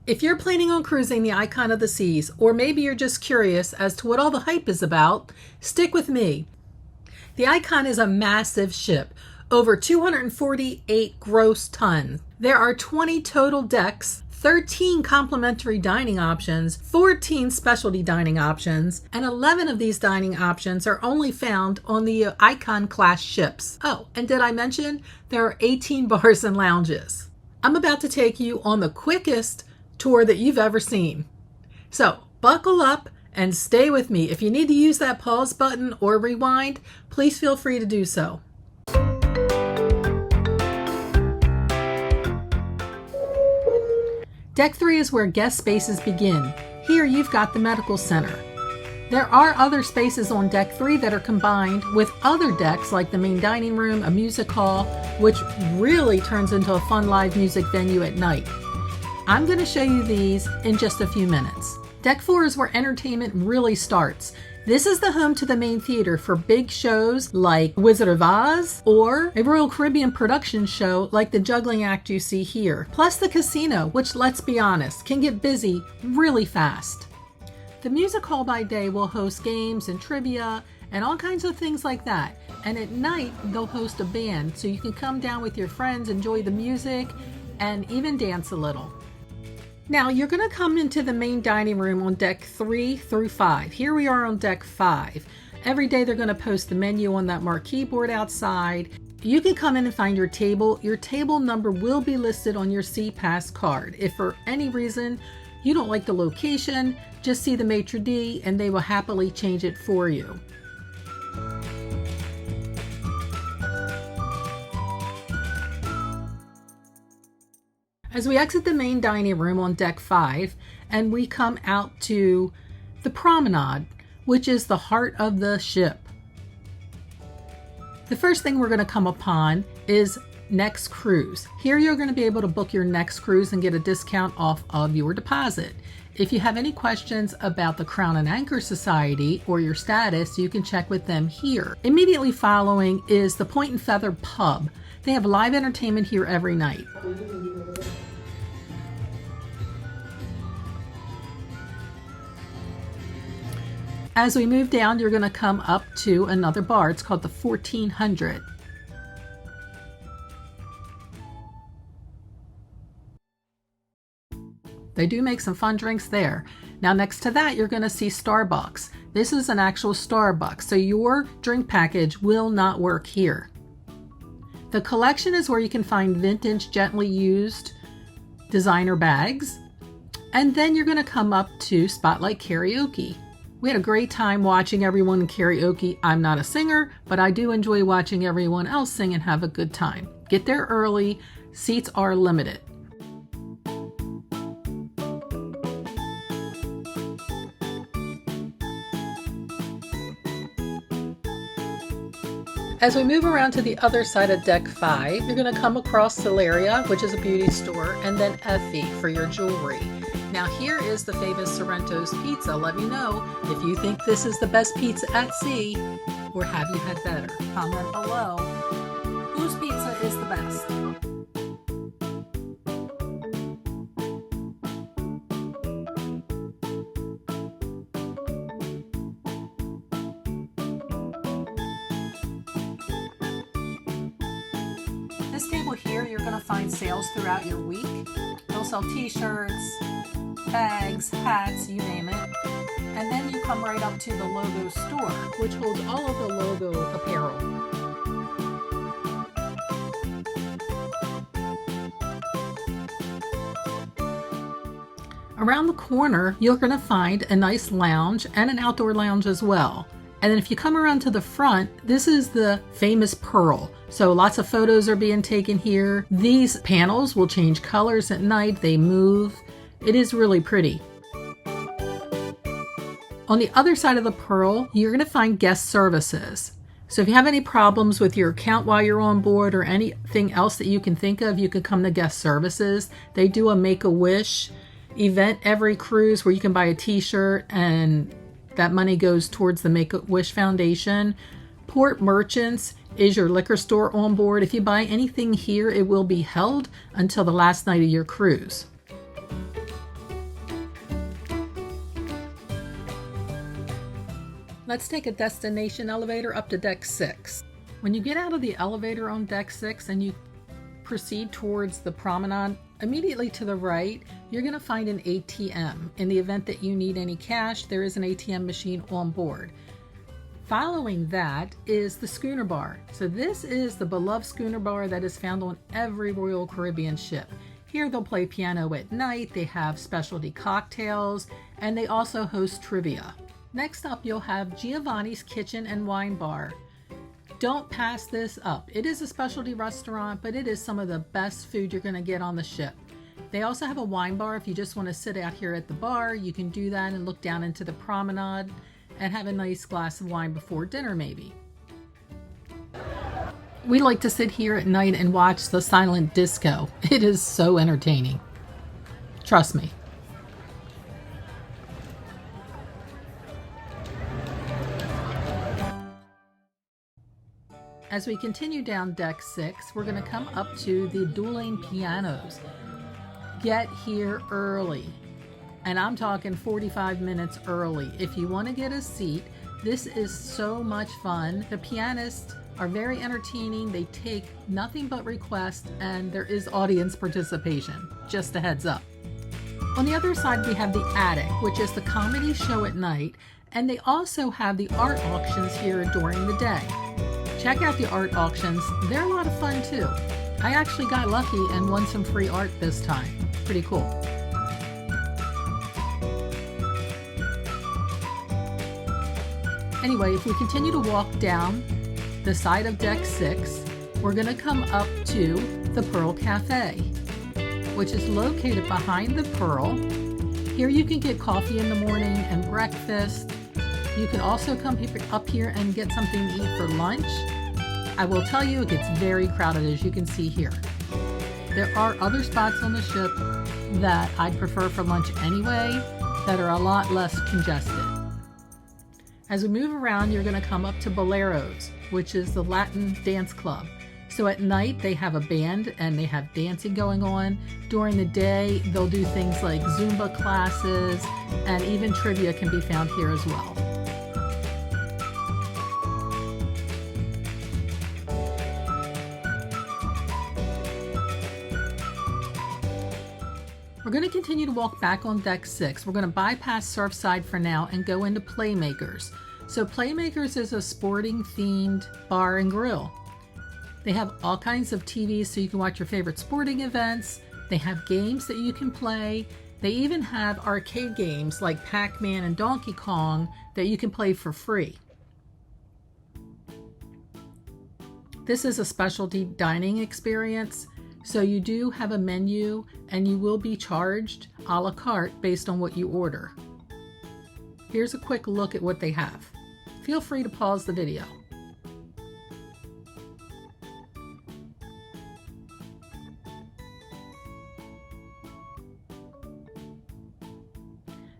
If you're planning on cruising the Icon of the Seas, or maybe you're just curious as to what all the hype is about, stick with me. The Icon is a massive ship, over 248 gross tons. There are 20 total decks, 13 complimentary dining options, 14 specialty dining options, and 11 of these dining options are only found on the Icon class ships. Oh, and did I mention there are 18 bars and lounges? I'm about to take you on the quickest tour that you've ever seen. So buckle up and stay with me. If you need to use that pause button or rewind, please feel free to do so. Deck 3 is where guest spaces begin. Here you've got the medical center. There are other spaces on Deck 3 that are combined with other decks like the main dining room, a music hall, which really turns into a fun live music venue at night. I'm going to show you these in just a few minutes. Deck 4 is where entertainment really starts. This is the home to the main theater for big shows like Wizard of Oz or a Royal Caribbean production show like the juggling act you see here. Plus the casino, which, let's be honest, can get busy really fast. The music hall by day will host games and trivia and all kinds of things like that. And at night, they'll host a band so you can come down with your friends, enjoy the music, and even dance a little. Now you're going to come into the main dining room on deck 3 through 5. Here we are on deck 5. Every day they're going to post the menu on that marquee board outside. You can come in and find your table. Your table number will be listed on your SeaPass card. If for any reason you don't like the location, just see the maitre d' and they will happily change it for you. As we exit the main dining room on deck 5 and we come out to the promenade, which is the heart of the ship. The first thing we're going to come upon is Next Cruise. Here you're going to be able to book your next cruise and get a discount off of your deposit. If you have any questions about the Crown and Anchor Society or your status, you can check with them here. Immediately following is the Point and Feather Pub. They have live entertainment here every night. As we move down, you're going to come up to another bar. It's called the 1400. They do make some fun drinks there. Now next to that, you're going to see Starbucks. This is an actual Starbucks, so your drink package will not work here. The collection is where you can find vintage, gently used designer bags. And then you're going to come up to Spotlight Karaoke. We had a great time watching everyone in karaoke. I'm not a singer, but I do enjoy watching everyone else sing and have a good time. Get there early. Seats are limited. As we move around to the other side of deck 5, you're going to come across Celeria, which is a beauty store, and then Effie for your jewelry. Now here is the famous Sorrento's Pizza. Let me know if you think this is the best pizza at sea, or have you had better? Comment below. Whose pizza is the best? This table here, you're going to find sales throughout your week. They'll sell t-shirts, bags, hats, you name it. And then you come right up to the logo store, which holds all of the logo apparel. Around the corner, you're going to find a nice lounge and an outdoor lounge as well. And then if you come around to the front, this is the famous Pearl. So lots of photos are being taken here. These panels will change colors at night. They move. It is really pretty. On the other side of the Pearl, you're going to find guest services. So if you have any problems with your account while you're on board or anything else that you can think of, you can come to guest services. They do a Make-A-Wish event every cruise where you can buy a t-shirt and that money goes towards the Make-A-Wish Foundation. Port Merchants is your liquor store on board. If you buy anything here, it will be held until the last night of your cruise. Let's take a destination elevator up to deck 6. When you get out of the elevator on deck 6 and you proceed towards the promenade, immediately to the right, you're going to find an ATM. In the event that you need any cash, there is an ATM machine on board. Following that is the schooner bar. So this is the beloved schooner bar that is found on every Royal Caribbean ship. Here they'll play piano at night, they have specialty cocktails, and they also host trivia. Next up, you'll have Giovanni's Kitchen and Wine Bar. Don't pass this up. It is a specialty restaurant, but it is some of the best food you're going to get on the ship. They also have a wine bar. If you just want to sit out here at the bar, you can do that and look down into the promenade and have a nice glass of wine before dinner maybe. We like to sit here at night and watch the silent disco. It is so entertaining. Trust me. As we continue down deck 6, we're going to come up to the dueling pianos. Get here early. And I'm talking 45 minutes early. If you want to get a seat, this is so much fun. The pianists are very entertaining. They take nothing but requests, and there is audience participation. Just a heads up. On the other side, we have the attic, which is the comedy show at night, and they also have the art auctions here during the day. Check out the art auctions. They're a lot of fun too. I actually got lucky and won some free art this time. Pretty cool. Anyway, if we continue to walk down the side of deck 6, we're going to come up to the Pearl Cafe, which is located behind the Pearl. Here you can get coffee in the morning and breakfast. You can also come up here and get something to eat for lunch. I will tell you, it gets very crowded, as you can see here. There are other spots on the ship that I'd prefer for lunch anyway, that are a lot less congested. As we move around, you're going to come up to Boleros, which is the Latin dance club. So at night, they have a band and they have dancing going on. During the day, they'll do things like Zumba classes, and even trivia can be found here as well. We're going to continue to walk back on deck 6. We're going to bypass Surfside for now and go into Playmakers. So Playmakers is a sporting themed bar and grill. They have all kinds of TVs so you can watch your favorite sporting events. They have games that you can play. They even have arcade games like Pac-Man and Donkey Kong that you can play for free. This is a specialty dining experience. So you do have a menu and you will be charged a la carte based on what you order. Here's a quick look at what they have. Feel free to pause the video.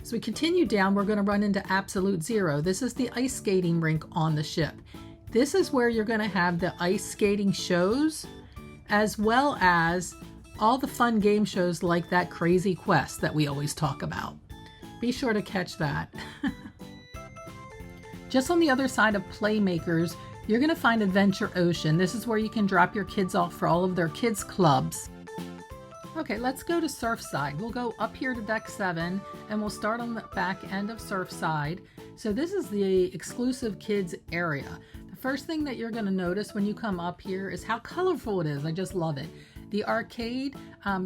As we continue down, we're going to run into Absolute Zero. This is the ice skating rink on the ship. This is where you're going to have the ice skating shows, as well as all the fun game shows like that Crazy Quest that we always talk about. Be sure to catch that. Just on the other side of Playmakers, you're going to find Adventure Ocean. This is where you can drop your kids off for all of their kids' clubs. Okay, let's go to Surfside. We'll go up here to deck 7 and we'll start on the back end of Surfside. So this is the exclusive kids area. The first thing that you're going to notice when you come up here is how colorful it is. I just love it. The arcade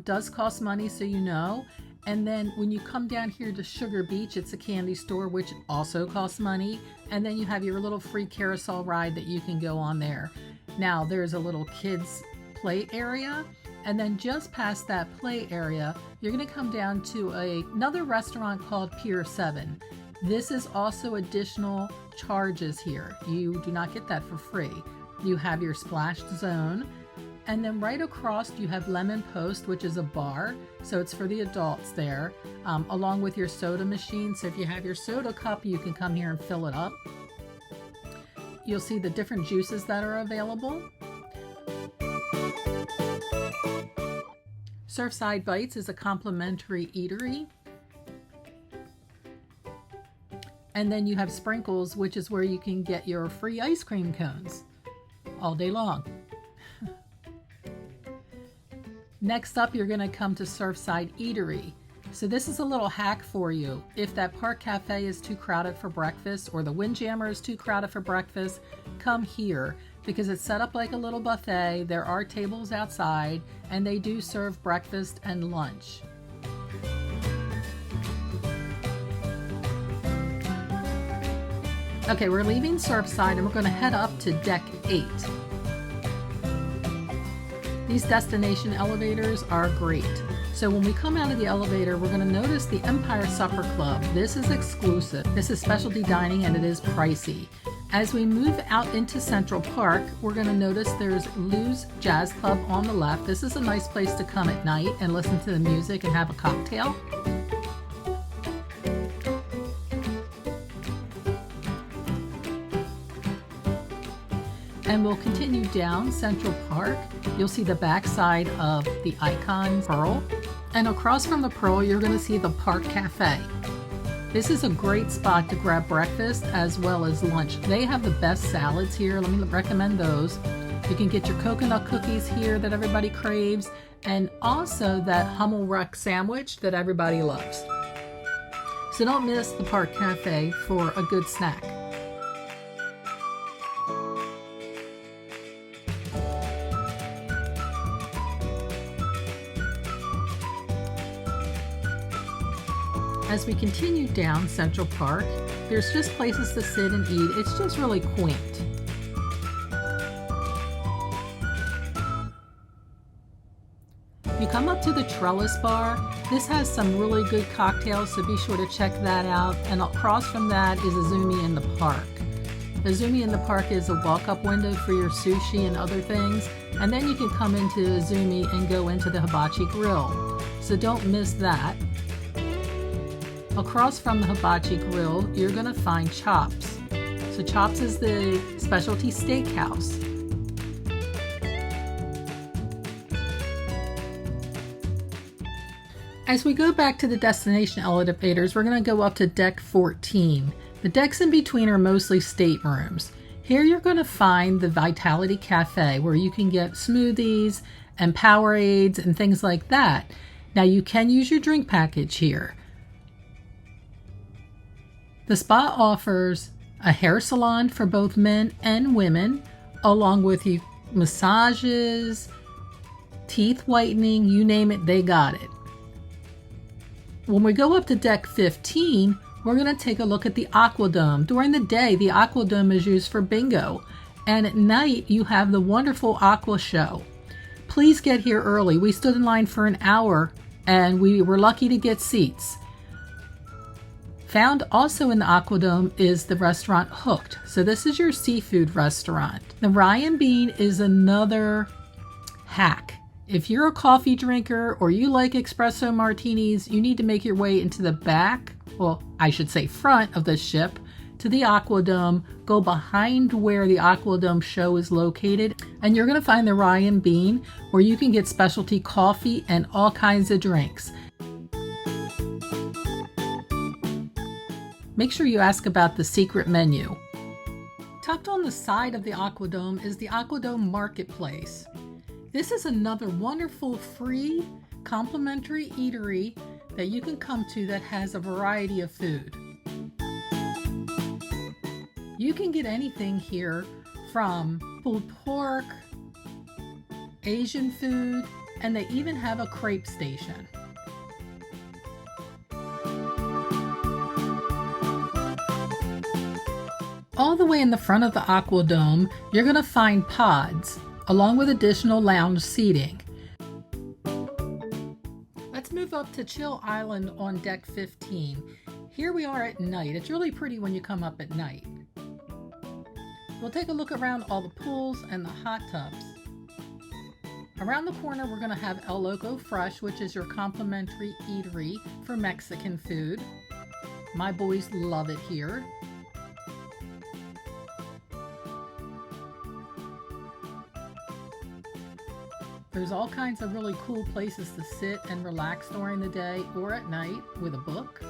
does cost money, so you know. And then when you come down here to Sugar Beach, it's a candy store, which also costs money. And then you have your little free carousel ride that you can go on there. Now there's a little kids play area. And then just past that play area, you're going to come down to another restaurant called Pier 7. This is also additional charges here. You do not get that for free. You have your splash zone. And then right across you have Lemon Post, which is a bar. So it's for the adults there, along with your soda machine. So if you have your soda cup, you can come here and fill it up. You'll see the different juices that are available. Surfside Bites is a complimentary eatery. And then you have sprinkles, which is where you can get your free ice cream cones all day long. Next up, you're going to come to Surfside Eatery. So this is a little hack for you. If that park cafe is too crowded for breakfast or the Windjammer is too crowded for breakfast, come here because it's set up like a little buffet. There are tables outside and they do serve breakfast and lunch. Okay, we're leaving Surfside and we're going to head up to Deck 8. These destination elevators are great. So when we come out of the elevator, we're going to notice the Empire Supper Club. This is exclusive. This is specialty dining and it is pricey. As we move out into Central Park, we're going to notice there's Lou's Jazz Club on the left. This is a nice place to come at night and listen to the music and have a cocktail. And we'll continue down Central Park. You'll see the backside of the Icon Pearl. And across from the Pearl, you're going to see the Park Cafe. This is a great spot to grab breakfast as well as lunch. They have the best salads here. Let me recommend those. You can get your coconut cookies here that everybody craves, and also that Hummel Ruck sandwich that everybody loves. So don't miss the Park Cafe for a good snack. As we continue down Central Park, there's just places to sit and eat. It's just really quaint. You come up to the Trellis Bar. This has some really good cocktails, so be sure to check that out. And across from that is Azumi in the Park. Azumi in the Park is a walk-up window for your sushi and other things. And then you can come into Azumi and go into the Hibachi Grill. So don't miss that. Across from the Hibachi Grill, you're going to find Chops. So Chops is the specialty steakhouse. As we go back to the destination elevators, we're going to go up to Deck 14. The decks in between are mostly staterooms. Here you're going to find the Vitality Cafe, where you can get smoothies and Powerades and things like that. Now you can use your drink package here. The spa offers a hair salon for both men and women, along with massages, teeth whitening, you name it, they got it. When we go up to Deck 15, we're going to take a look at the AquaDome. During the day, the AquaDome is used for bingo, and at night you have the wonderful Aqua Show. Please get here early. We stood in line for an hour, and we were lucky to get seats. Found also in the AquaDome is the restaurant Hooked. So this is your seafood restaurant. The rye and bean is another hack. If you're a coffee drinker or you like espresso martinis, you need to make your way into the back, well, I should say front of the ship, to the AquaDome. Go behind where the AquaDome show is located, and you're going to find the rye and bean, where you can get specialty coffee and all kinds of drinks. Make sure you ask about the secret menu. Tucked on the side of the AquaDome is the AquaDome Marketplace. This is another wonderful free complimentary eatery that you can come to that has a variety of food. You can get anything here from pulled pork, Asian food, and they even have a crepe station. All the way in the front of the AquaDome, you're going to find pods, along with additional lounge seating. Let's move up to Chill Island on Deck 15. Here we are at night. It's really pretty when you come up at night. We'll take a look around all the pools and the hot tubs. Around the corner, we're going to have El Loco Fresh, which is your complimentary eatery for Mexican food. My boys love it here. There's all kinds of really cool places to sit and relax during the day or at night with a book.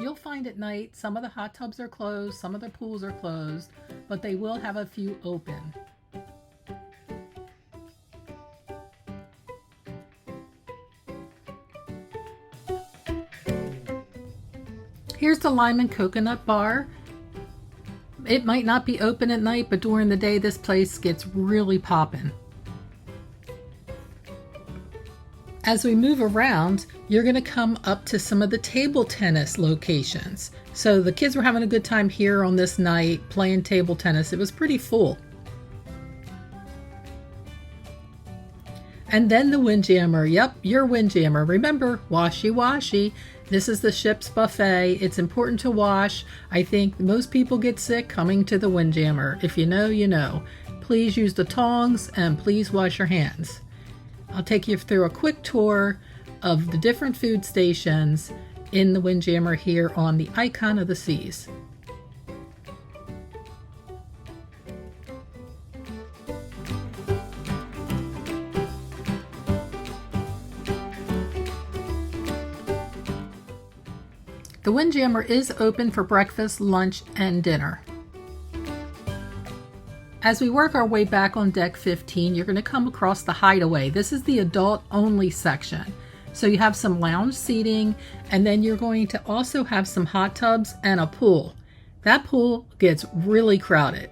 you'll find at night some of the hot tubs are closed, some of the pools are closed, but they will have a few open. Here's the lime and coconut bar. It might not be open at night, but during the day this place gets really poppin'. As we move around, you're going to come up to some of the table tennis locations. So the kids were having a good time here on this night playing table tennis. It was pretty full. And then the Windjammer. Yep, your Windjammer. Remember, washy washy. This is the ship's buffet. It's important to wash. I think most people get sick coming to the Windjammer. If you know, you know. Please use the tongs and please wash your hands. I'll take you through a quick tour of the different food stations in the Windjammer here on the Icon of the Seas. The Windjammer is open for breakfast, lunch, and dinner. As we work our way back on deck 15, you're going to come across the Hideaway. This is the adult-only section. So you have some lounge seating, and then you're going to also have some hot tubs and a pool. That pool gets really crowded.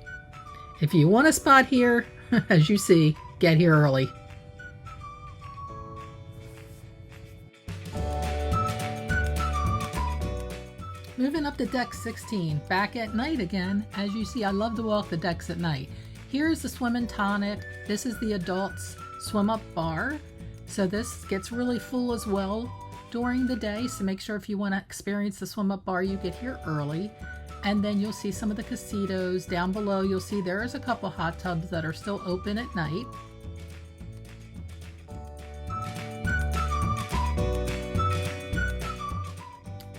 If you want a spot here, as you see, get here early. Moving up to deck 16, back at night again. As you see, I love to walk the decks at night. Here's the Swim and Tonic. This is the adults swim up bar. So this gets really full as well during the day. So make sure if you want to experience the swim up bar, you get here early. And then you'll see some of the casitos. Down below, you'll see there's a couple hot tubs that are still open at night.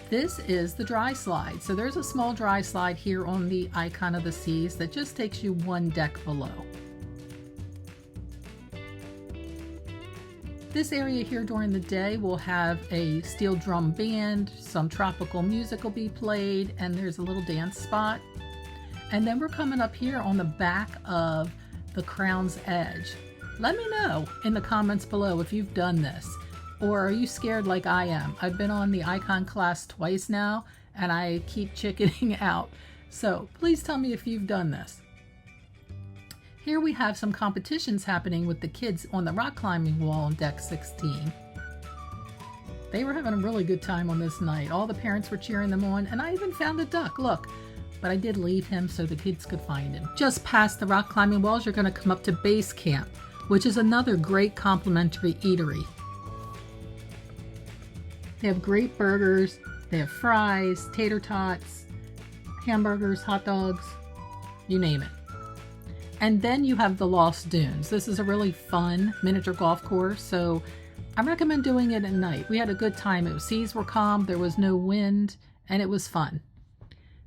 This is the dry slide. So there's a small dry slide here on the Icon of the Seas that just takes you one deck below. This area here during the day will have a steel drum band, some tropical music will be played, and there's a little dance spot. And then we're coming up here on the back of the Crown's Edge. Let me know in the comments below if you've done this. Or are you scared like I am? I've been on the Icon class twice now, and I keep chickening out. So please tell me if you've done this. Here we have some competitions happening with the kids on the rock climbing wall on deck 16. They were having a really good time on this night. All the parents were cheering them on, and I even found a duck, look. But I did leave him so the kids could find him. Just past the rock climbing walls, you're going to come up to Base Camp, which is another great complimentary eatery. They have great burgers, they have fries, tater tots, hamburgers, hot dogs, you name it. And then you have the Lost Dunes. This is a really fun miniature golf course, so I recommend doing it at night. We had a good time. The seas were calm, there was no wind, and it was fun.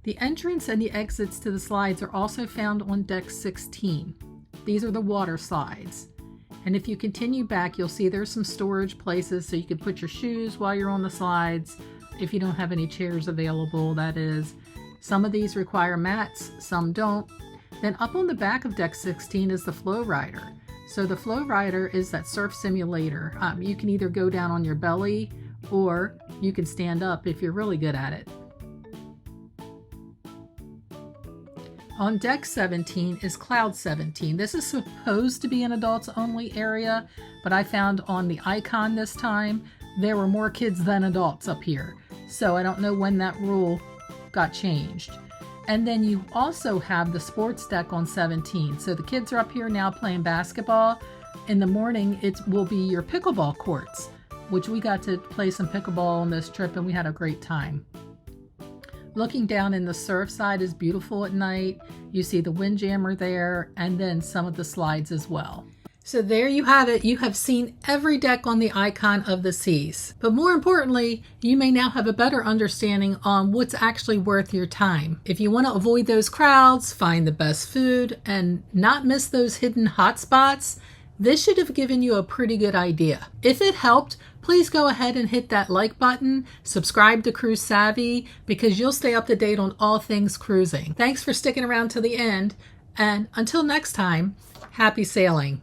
The entrance and the exits to the slides are also found on deck 16. These are the water slides. And if you continue back, you'll see there's some storage places so you can put your shoes while you're on the slides. If you don't have any chairs available, that is. Some of these require mats, some don't. Then up on the back of deck 16 is the Flow Rider. So the Flow Rider is that surf simulator. You can either go down on your belly or you can stand up if you're really good at it. On deck 17 is Cloud 17. This is supposed to be an adults only area, but I found on the Icon this time, there were more kids than adults up here. So I don't know when that rule got changed. And then you also have the sports deck on 17. So the kids are up here now playing basketball. In the morning, it will be your pickleball courts, which we got to play some pickleball on this trip and we had a great time. Looking down in the Surfside is beautiful at night. You see the Windjammer there and then some of the slides as well. So there you have it. You have seen every deck on the Icon of the Seas. But more importantly, you may now have a better understanding on what's actually worth your time. If you want to avoid those crowds, find the best food, and not miss those hidden hot spots, This should have given you a pretty good idea. If it helped, please go ahead and hit that like button, subscribe to Cruise Savvy, because you'll stay up to date on all things cruising. Thanks for sticking around to the end, and until next time, happy sailing.